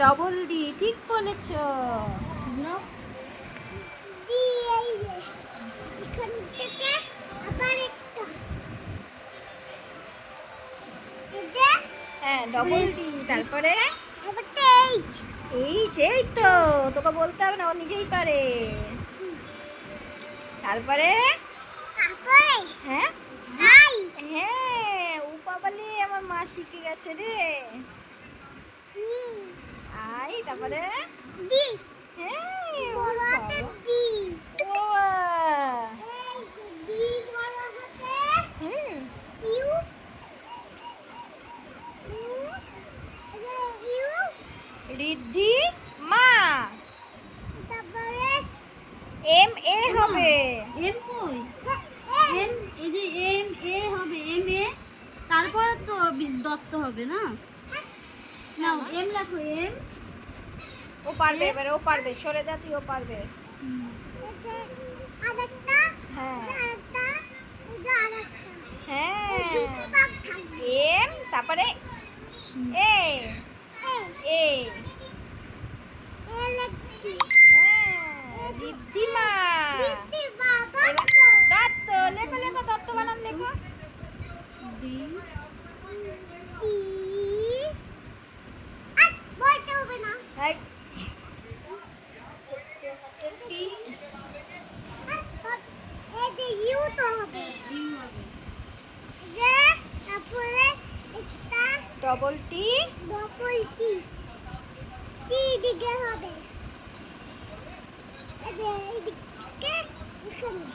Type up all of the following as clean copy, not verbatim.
Double D, ঠিক বলেছ। D এই যে এখান থেকে আবার একটা এই যে হ্যাঁ ডবল ডি, তারপরে আবার এইচ এইচ। এই তো, তোকে বলতে হবে না, ও নিজেই পারে। তারপরে তারপরে হ্যাঁ আই হ্যাঁ, ও বাবালে, আমার মা শিখে গেছে রে। আই, তারপরে ডি হ্যাঁ, ও বড় হাতে বাবা, ডি ও বাবা। এই যে ডি বড় হাতে হুম, ইউ ইউ ইউ ঋদ্ধি মা। তারপরে এম এ হবে। এম কই? এম, এই যে এম এ হবে, এম এ, তারপরে তো দত্ত হবে না? নাও এম লেখো, এম। ও পারবে, এবারে ও পারবে, সরে যা তুই, ও পারবে। আরেকটা হ্যাঁ আরেকটা আরেকটা হ্যাঁ, দুটো দাগ থাকবে এম, তারপরে এ এ এ লিখছি হ্যাঁ, ঋদ্ধিমা। দিদি বা এবার দত্ত দত্ত, লেখো লেখো, দত্ত বানান লেখো। ডি টি আর বলতে হবে না এই, টি এই যে ইউ তো হবে ইউ হবে। যে তারপরে একটা ডবল টি, ডবল টি টি দিকে হবে এই যে এইদিকে এখানে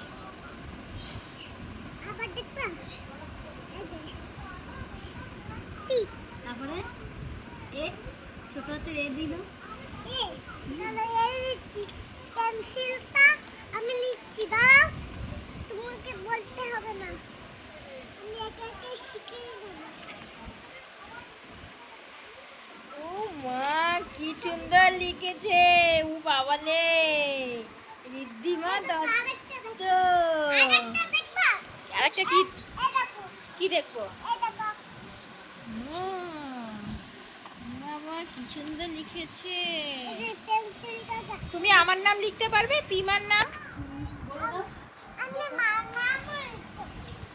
আবার দেখবা এই যে টি তারপরে এ, ছোট হাতের এ দিল। এ তাহলে এই লিখছি পেন্সিলটা আমি লিখছি দাও তোমাকে বলতে হবে না আমি একে একে শিখিয়ে দেবো ও মা, কি সুন্দর লিখেছে, ও বাবালে, ঋদ্ধিমা দত্ত। আরেকটা দেখবা আরেকটা কি, এই দেখো কি দেখবো? এই দেখো বাবা, কি সুন্দর লিখেছে। এই যে পেন্সিলটা তুমি আমার নাম লিখতে পারবে, পিমার নাম?